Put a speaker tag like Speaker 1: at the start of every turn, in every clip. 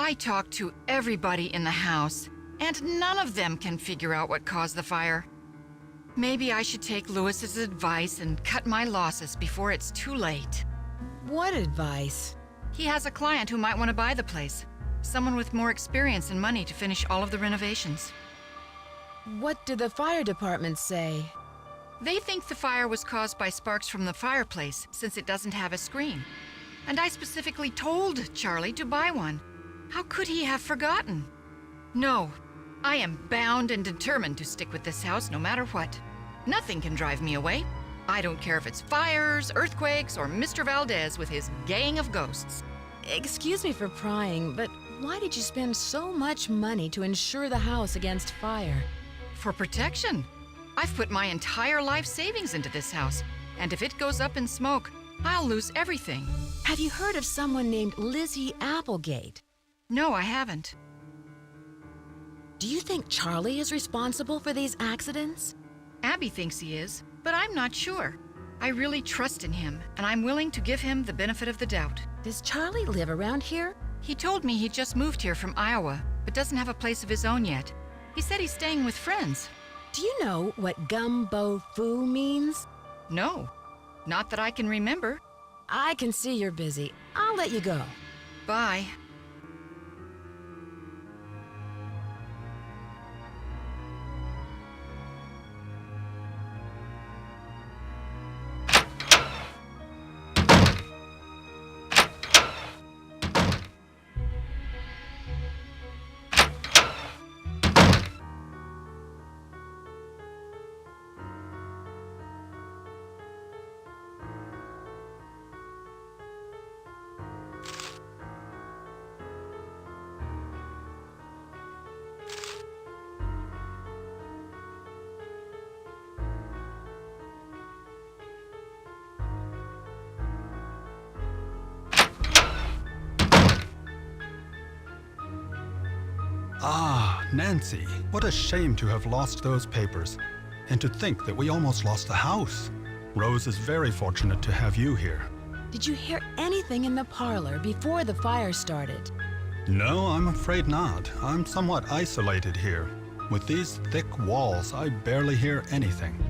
Speaker 1: I talked to everybody in the house, and none of them can figure out what caused the fire. Maybe I should take Louis's advice and cut my losses before it's too late.
Speaker 2: What advice?
Speaker 1: He has a client who might want to buy the place. Someone with more experience and money to finish all of the renovations.
Speaker 2: What did the fire department say?
Speaker 1: They think the fire was caused by sparks from the fireplace, since it doesn't have a screen. And I specifically told Charlie to buy one. How could he have forgotten? No, I am bound and determined to stick with this house no matter what. Nothing can drive me away. I don't care if it's fires, earthquakes, or Mr. Valdez with his gang of ghosts.
Speaker 2: Excuse me for prying, but why did you spend so much money to insure the house against fire?
Speaker 1: For protection. I've put my entire life savings into this house, and if it goes up in smoke, I'll lose everything.
Speaker 2: Have you heard of someone named Lizzie Applegate?
Speaker 1: No, I haven't.
Speaker 2: Do you think Charlie is responsible for these accidents?
Speaker 1: Abby thinks he is, but I'm not sure. I really trust in him, and I'm willing to give him the benefit of the doubt.
Speaker 2: Does Charlie live around here?
Speaker 1: He told me he just moved here from Iowa, but doesn't have a place of his own yet. He said he's staying with friends.
Speaker 2: Do you know what gumbo foo means?
Speaker 1: No, not that I can remember.
Speaker 2: I can see you're busy. I'll let you go.
Speaker 1: Bye.
Speaker 3: Ah, Nancy, what a shame to have lost those papers. And to think that we almost lost the house. Rose is very fortunate to have you here.
Speaker 2: Did you hear anything in the parlor before the fire started?
Speaker 3: No, I'm afraid not. I'm somewhat isolated here. With these thick walls, I barely hear anything.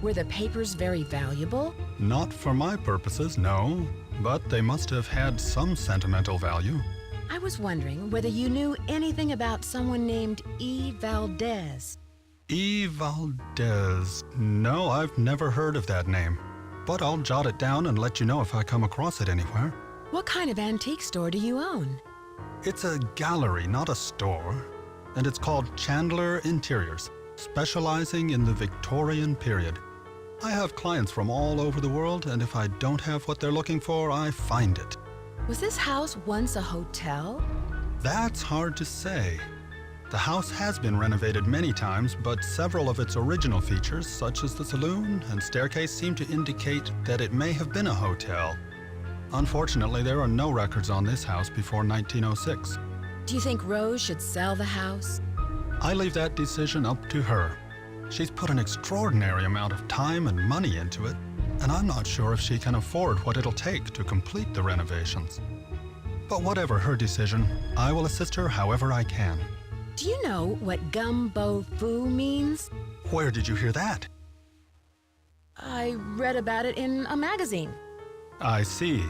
Speaker 2: Were the papers very valuable?
Speaker 3: Not for my purposes, no. But they must have had some sentimental value.
Speaker 2: I was wondering whether you knew anything about someone named E. Valdez.
Speaker 3: E. Valdez. No, I've never heard of that name. But I'll jot it down and let you know if I come across it anywhere.
Speaker 2: What kind of antique store do you own?
Speaker 3: It's a gallery, not a store. And it's called Chandler Interiors, specializing in the Victorian period. I have clients from all over the world, and if I don't have what they're looking for, I find it.
Speaker 2: Was this house once a hotel?
Speaker 3: That's hard to say. The house has been renovated many times, but several of its original features, such as the saloon and staircase, seem to indicate that it may have been a hotel. Unfortunately, there are no records on this house before 1906.
Speaker 2: Do you think Rose should sell the house?
Speaker 3: I leave that decision up to her. She's put an extraordinary amount of time and money into it, and I'm not sure if she can afford what it'll take to complete the renovations. But whatever her decision, I will assist her however I can.
Speaker 2: Do you know what gumbo foo means?
Speaker 3: Where did you hear that?
Speaker 2: I read about it in a magazine.
Speaker 3: I see.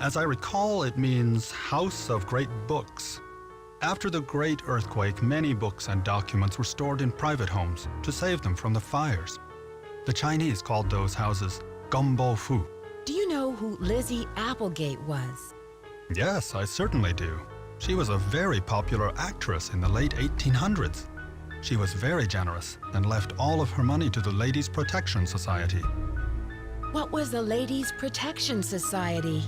Speaker 3: As I recall, it means House of Great Books. After the Great Earthquake, many books and documents were stored in private homes to save them from the fires. The Chinese called those houses gumbo foo.
Speaker 2: Do you know who Lizzie Applegate was?
Speaker 3: Yes, I certainly do. She was a very popular actress in the late 1800s. She was very generous and left all of her money to the Ladies' Protection Society.
Speaker 2: What was the Ladies' Protection Society?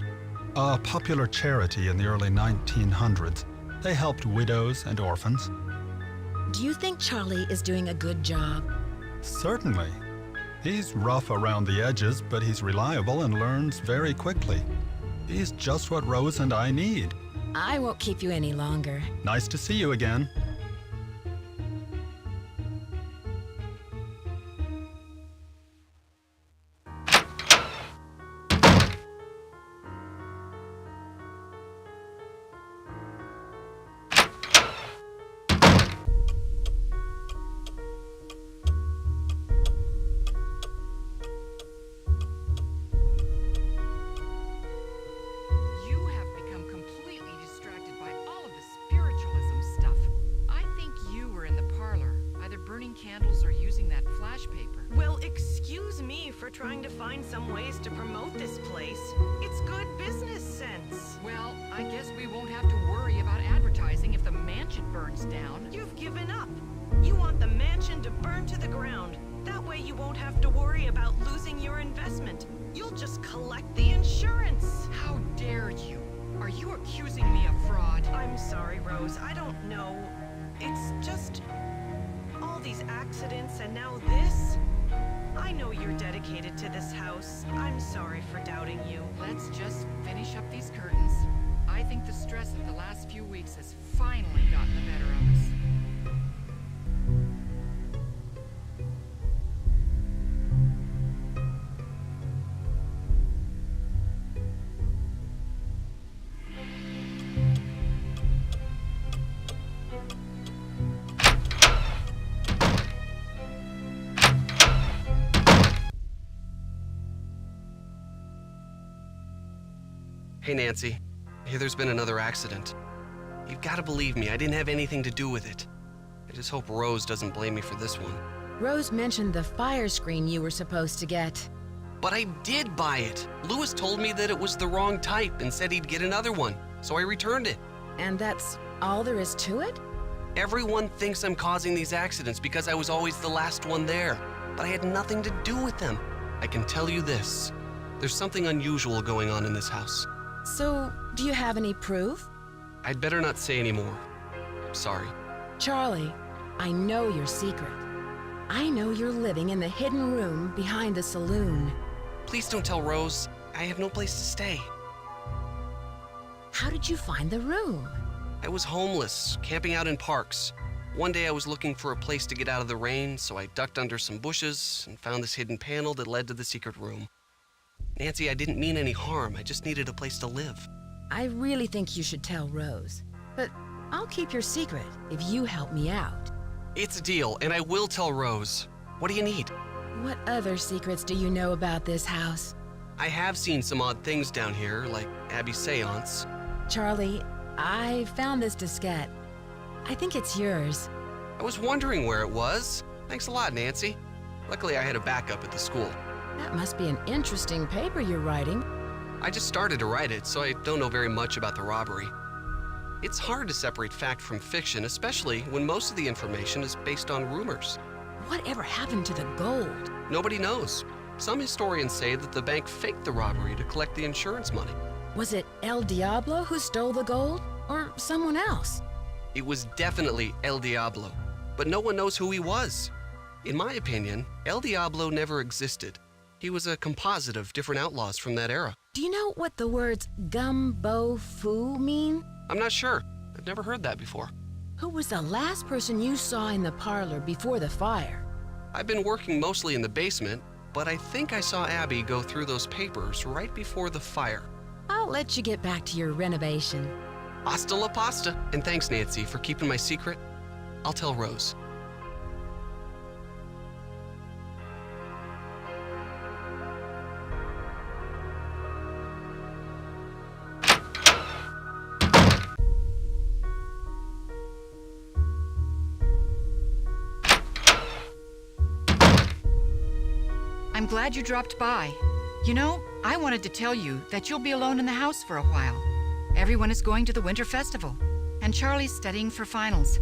Speaker 3: A popular charity in the early 1900s. They helped widows and orphans.
Speaker 2: Do you think Charlie is doing a good job?
Speaker 3: Certainly. He's rough around the edges, but he's reliable and learns very quickly. He's just what Rose and I need.
Speaker 2: I won't keep you any longer.
Speaker 3: Nice to see you again.
Speaker 4: for trying to find some ways to promote this place. It's good business sense.
Speaker 1: Well, I guess we won't have to worry about advertising if the mansion burns down.
Speaker 4: You've given up. You want the mansion to burn to the ground. That way you won't have to worry about losing your investment. You'll just collect the insurance.
Speaker 1: How dare you? Are you accusing me of fraud?
Speaker 4: I'm sorry, Rose. I don't know. It's just all these accidents and now this. I know you're dedicated to this house. I'm sorry for doubting you.
Speaker 1: Let's just finish up these curtains. I think the stress of the last few weeks has finally gotten the better of us.
Speaker 5: Hey, Nancy. I hear there's been another accident. You've got to believe me, I didn't have anything to do with it. I just hope Rose doesn't blame me for this one.
Speaker 2: Rose mentioned the fire screen you were supposed to get.
Speaker 5: But I did buy it. Lewis told me that it was the wrong type and said he'd get another one, so I returned it.
Speaker 2: And that's all there is to it?
Speaker 5: Everyone thinks I'm causing these accidents because I was always the last one there, but I had nothing to do with them. I can tell you this. There's something unusual going on in this house.
Speaker 2: So, do you have any proof?
Speaker 5: I'd better not say any more. Sorry.
Speaker 2: Charlie, I know your secret. I know you're living in the hidden room behind the saloon.
Speaker 5: Please don't tell Rose. I have no place to stay.
Speaker 2: How did you find the room?
Speaker 5: I was homeless, camping out in parks. One day I was looking for a place to get out of the rain, so I ducked under some bushes and found this hidden panel that led to the secret room. Nancy, I didn't mean any harm. I just needed a place to live.
Speaker 2: I really think you should tell Rose. But I'll keep your secret if you help me out.
Speaker 5: It's a deal, and I will tell Rose. What do you need?
Speaker 2: What other secrets do you know about this house?
Speaker 5: I have seen some odd things down here, like Abby's seance.
Speaker 2: Charlie, I found this diskette. I think it's yours.
Speaker 5: I was wondering where it was. Thanks a lot, Nancy. Luckily, I had a backup at the school.
Speaker 2: That must be an interesting paper you're writing.
Speaker 5: I just started to write it, so I don't know very much about the robbery. It's hard to separate fact from fiction, especially when most of the information is based on rumors.
Speaker 2: Whatever happened to the gold?
Speaker 5: Nobody knows. Some historians say that the bank faked the robbery to collect the insurance money.
Speaker 2: Was it El Diablo who stole the gold? Or someone else?
Speaker 5: It was definitely El Diablo, but no one knows who he was. In my opinion, El Diablo never existed. He was a composite of different outlaws from that era.
Speaker 2: Do you know what the words gum, bo, foo mean?
Speaker 5: I'm not sure. I've never heard that before.
Speaker 2: Who was the last person you saw in the parlor before the fire?
Speaker 5: I've been working mostly in the basement, but I think I saw Abby go through those papers right before the fire.
Speaker 2: I'll let you get back to your renovation.
Speaker 5: Hasta la pasta. And thanks, Nancy, for keeping my secret. I'll tell Rose.
Speaker 1: I'm glad you dropped by. You know, I wanted to tell you that you'll be alone in the house for a while. Everyone is going to the winter festival, and Charlie's studying for finals.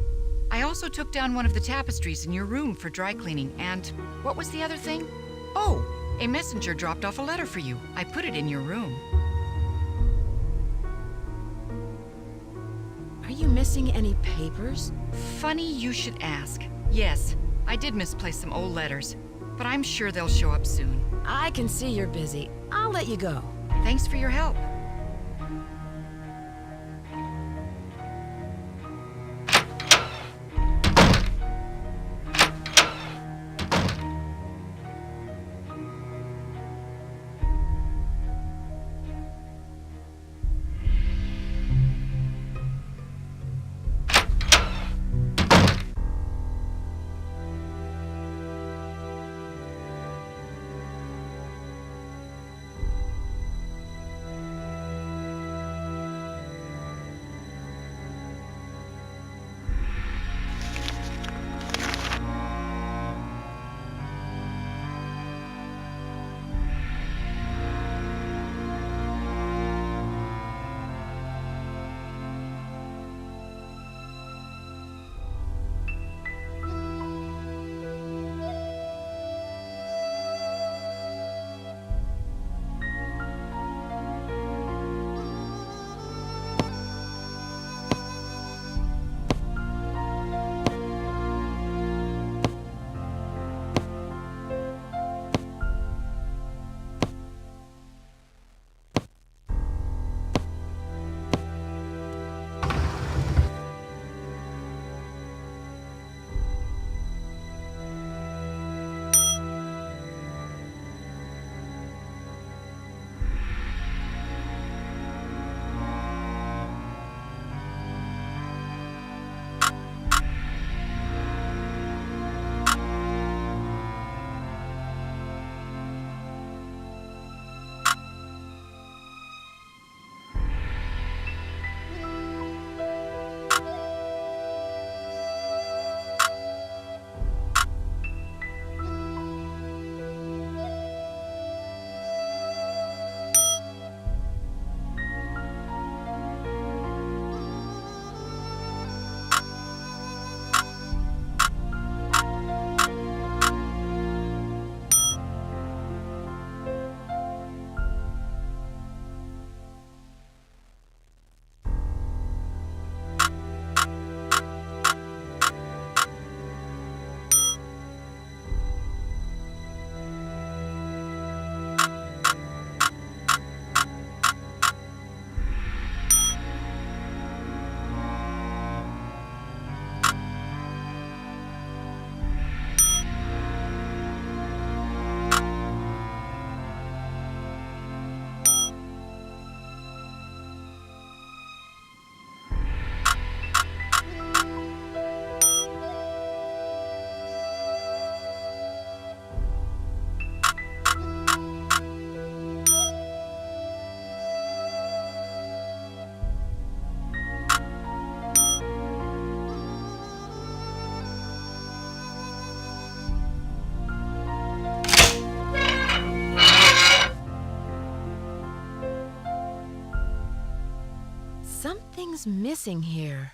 Speaker 1: I also took down one of the tapestries in your room for dry cleaning, and what was the other thing? Oh, a messenger dropped off a letter for you. I put it in your room.
Speaker 2: Are you missing any papers?
Speaker 1: Funny you should ask. Yes, I did misplace some old letters, but I'm sure they'll show up soon.
Speaker 2: I can see you're busy. I'll let you go.
Speaker 1: Thanks for your help.
Speaker 2: Something's missing here.